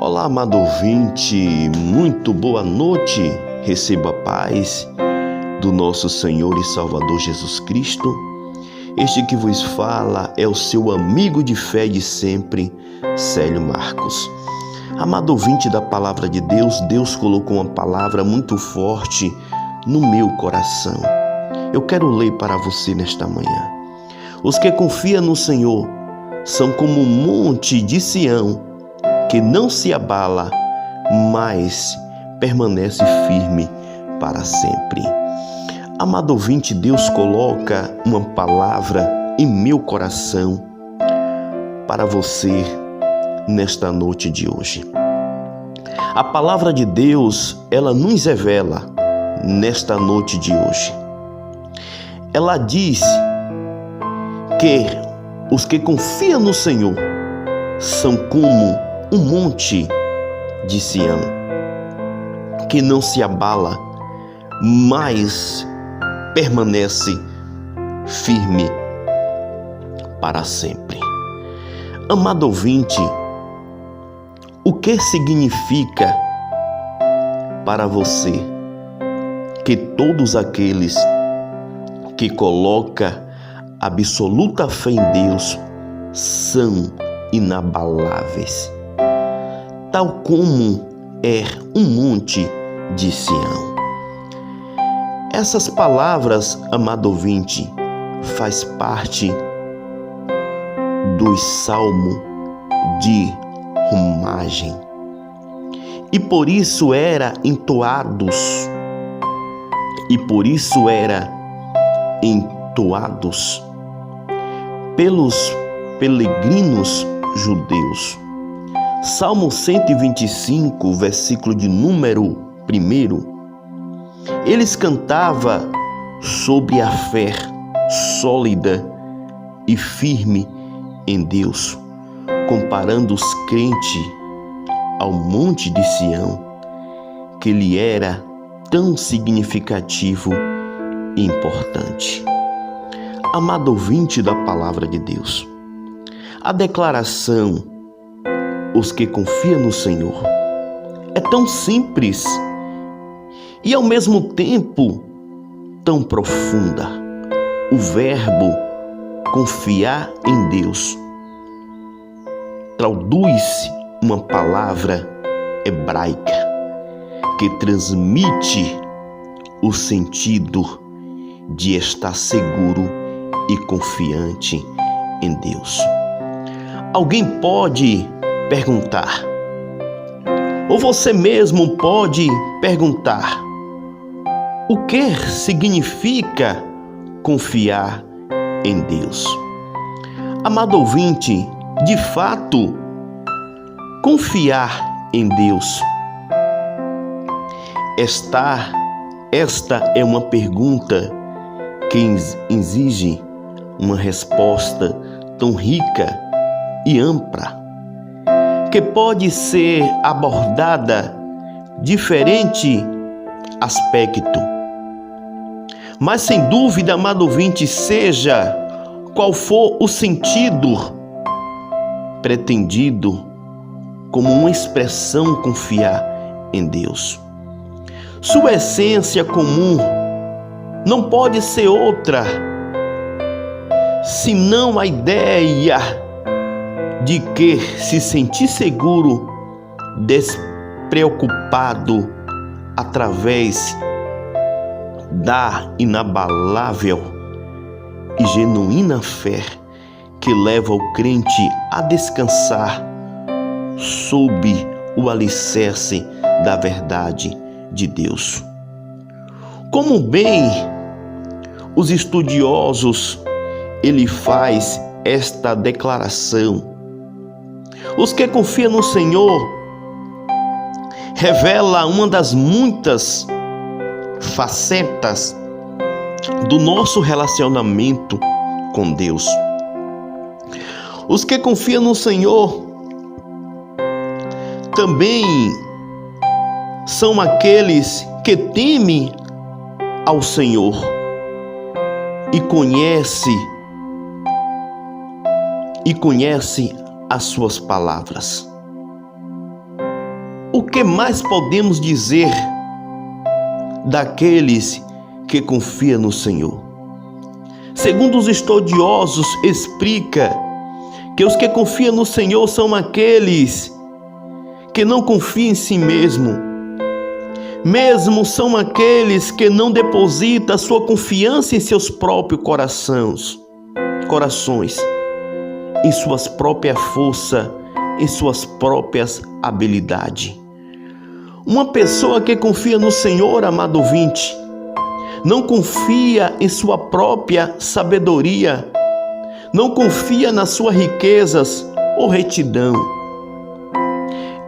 Olá, amado ouvinte, muito boa noite. Receba a paz do nosso Senhor e Salvador Jesus Cristo. Este que vos fala é o seu amigo de fé de sempre, Célio Marcos. Amado ouvinte da palavra de Deus, Deus colocou uma palavra muito forte no meu coração. Eu quero ler para você nesta manhã. Os que confiam no Senhor são como um monte de Sião, que não se abala, mas permanece firme para sempre. Amado ouvinte, Deus coloca uma palavra em meu coração para você nesta noite de hoje. A palavra de Deus, ela nos revela nesta noite de hoje. Ela diz que os que confiam no Senhor são como um monte de Sião, que não se abala, mas permanece firme para sempre. Amado ouvinte, o que significa para você que todos aqueles que colocam absoluta fé em Deus são inabaláveis, tal como é um monte de Sião? Essas palavras, amado ouvinte, faz parte do Salmo de romagem, e por isso era entoados pelos peregrinos judeus. Salmo 125, versículo de número 1, eles cantavam sobre a fé sólida e firme em Deus, comparando os crentes ao monte de Sião, que lhe era tão significativo e importante. Amado ouvinte da palavra de Deus, a declaração "os que confiam no Senhor" é tão simples e ao mesmo tempo tão profunda. O verbo confiar em Deus traduz uma palavra hebraica que transmite o sentido de estar seguro e confiante em Deus. Alguém pode perguntar, ou você mesmo pode perguntar, o que significa confiar em Deus? Amado ouvinte, de fato, confiar em Deus, esta é uma pergunta que exige uma resposta tão rica e ampla, que pode ser abordada diferente aspecto. Mas sem dúvida, amado ouvinte, seja qual for o sentido pretendido como uma expressão confiar em Deus, sua essência comum não pode ser outra senão a ideia de que se sentir seguro, despreocupado, através da inabalável e genuína fé que leva o crente a descansar sob o alicerce da verdade de Deus. Como bem os estudiosos, ele faz esta declaração: os que confiam no Senhor revela uma das muitas facetas do nosso relacionamento com Deus. Os que confiam no Senhor também são aqueles que temem ao Senhor e conhece as suas palavras. que mais podemos dizer daqueles que confiam no Senhor? Segundo os estudiosos, explica que os que confiam no Senhor são aqueles que não confiam em si mesmo são aqueles que não depositam sua confiança em seus próprios corações, em suas próprias forças, em suas próprias habilidades. Uma pessoa que confia no Senhor, amado ouvinte, não confia em sua própria sabedoria, não confia nas suas riquezas ou retidão.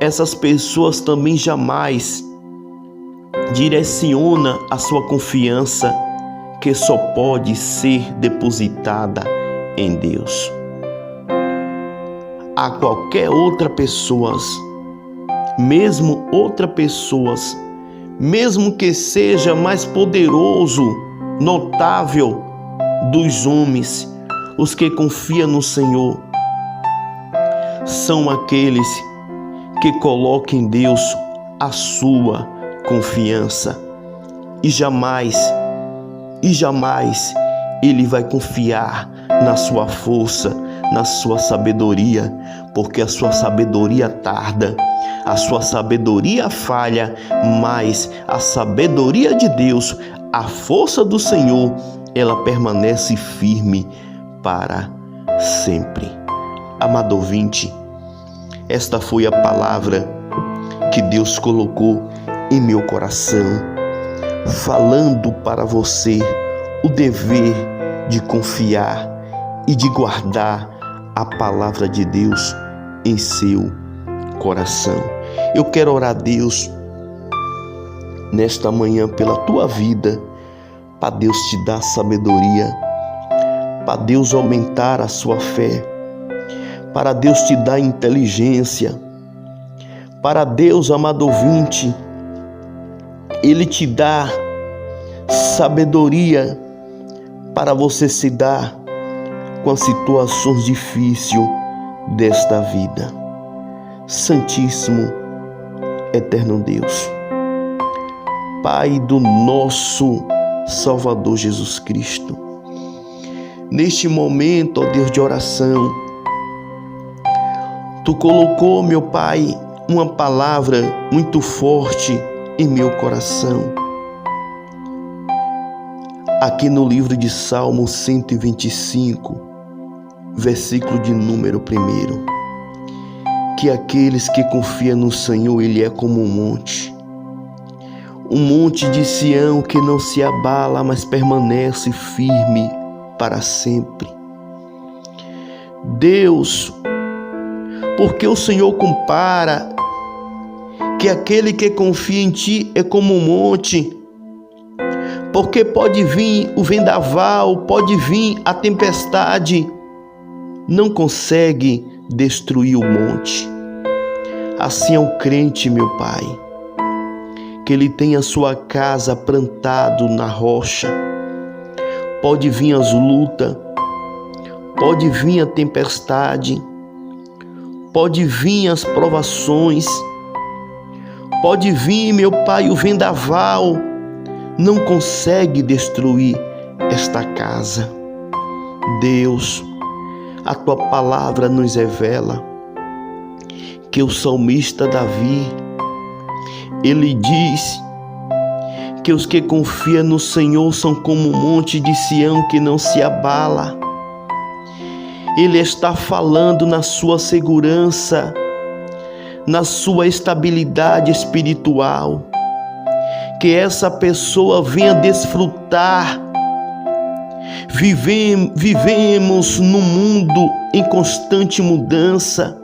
Essas pessoas também jamais direciona a sua confiança, que só pode ser depositada em Deus. A qualquer outra pessoa, mesmo que seja mais poderoso, notável dos homens, os que confiam no Senhor são aqueles que colocam em Deus a sua confiança e jamais ele vai confiar na sua força, na sua sabedoria, porque a sua sabedoria tarda, a sua sabedoria falha, mas a sabedoria de Deus, a força do Senhor, ela permanece firme para sempre. Amado ouvinte, esta foi a palavra que Deus colocou em meu coração, falando para você o dever de confiar e de guardar a palavra de Deus em seu coração. Eu quero orar a Deus nesta manhã pela tua vida, para Deus te dar sabedoria, para Deus aumentar a sua fé, para Deus te dar inteligência, para Deus, amado ouvinte, Ele te dá sabedoria para você se dar com as situações difíceis desta vida. Santíssimo, eterno Deus, Pai do nosso Salvador Jesus Cristo, neste momento, ó Deus de oração, Tu colocou, meu Pai, uma palavra muito forte em meu coração. Aqui no livro de Salmo 125, versículo de número 1, que aqueles que confiam no Senhor, Ele é como um monte de Sião que não se abala, mas permanece firme para sempre. Deus, porque o Senhor compara que aquele que confia em Ti é como um monte, porque pode vir o vendaval, pode vir a tempestade, não consegue destruir o monte. Assim é o crente, meu Pai, que ele tem a sua casa plantado na rocha. Pode vir as lutas, pode vir a tempestade, pode vir as provações, pode vir, meu Pai, o vendaval, não consegue destruir esta casa. Deus, a Tua palavra nos revela que o salmista Davi, ele diz que os que confiam no Senhor são como um monte de Sião que não se abala. Ele está falando na sua segurança, na sua estabilidade espiritual, que essa pessoa venha desfrutar. Vivemos num mundo em constante mudança,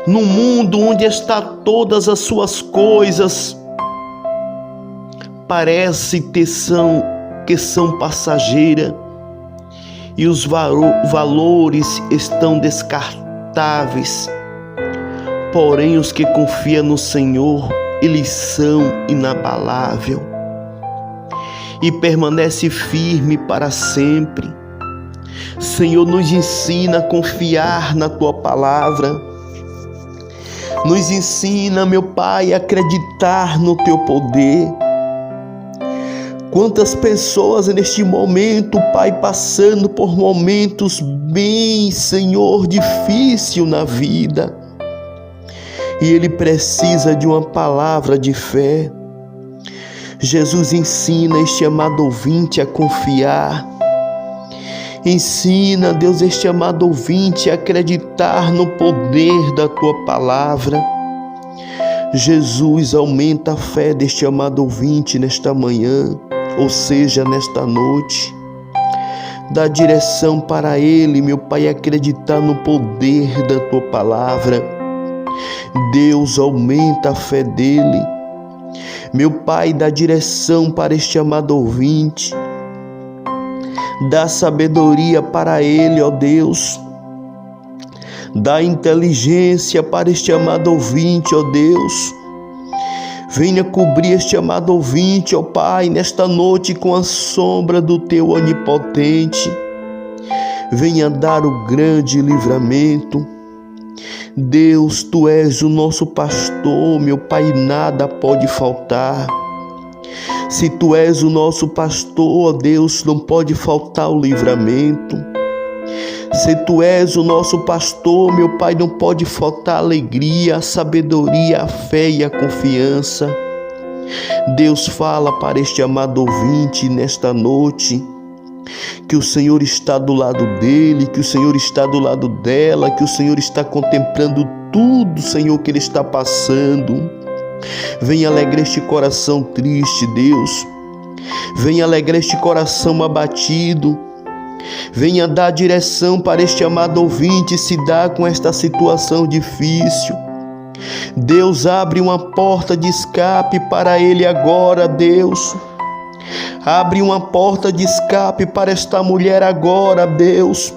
num mundo onde está todas as suas coisas, parece que são passageiras e os valores estão descartáveis. Porém, os que confiam no Senhor, eles são inabaláveis e permanece firme para sempre. Senhor, nos ensina a confiar na Tua palavra. Nos ensina, meu Pai, a acreditar no Teu poder. Quantas pessoas neste momento, Pai, passando por momentos bem, Senhor, difícil na vida. E ele precisa de uma palavra de fé. Jesus ensina este amado ouvinte a confiar. Ensina, Deus, este amado ouvinte a acreditar no poder da Tua palavra. Jesus, aumenta a fé deste amado ouvinte nesta manhã, ou seja, nesta noite. Dá direção para ele, meu Pai, acreditar no poder da Tua palavra. Deus, aumenta a fé dele. Meu Pai, dá direção para este amado ouvinte. Dá sabedoria para ele, ó Deus. Dá inteligência para este amado ouvinte, ó Deus. Venha cobrir este amado ouvinte, ó Pai, nesta noite com a sombra do Teu onipotente. Venha dar o grande livramento. Deus, Tu és o nosso pastor, meu Pai, nada pode faltar. Se Tu és o nosso pastor, ó Deus, não pode faltar o livramento. Se Tu és o nosso pastor, meu Pai, não pode faltar a alegria, a sabedoria, a fé e a confiança. Deus, fala para este amado ouvinte nesta noite, que o Senhor está do lado dele, que o Senhor está do lado dela, que o Senhor está contemplando tudo, Senhor, que ele está passando. Venha alegrar este coração triste, Deus. Venha alegrar este coração abatido. Venha dar direção para este amado ouvinte se dar com esta situação difícil. Deus, abre uma porta de escape para ele agora, Deus. Abre uma porta de escape para esta mulher agora, Deus.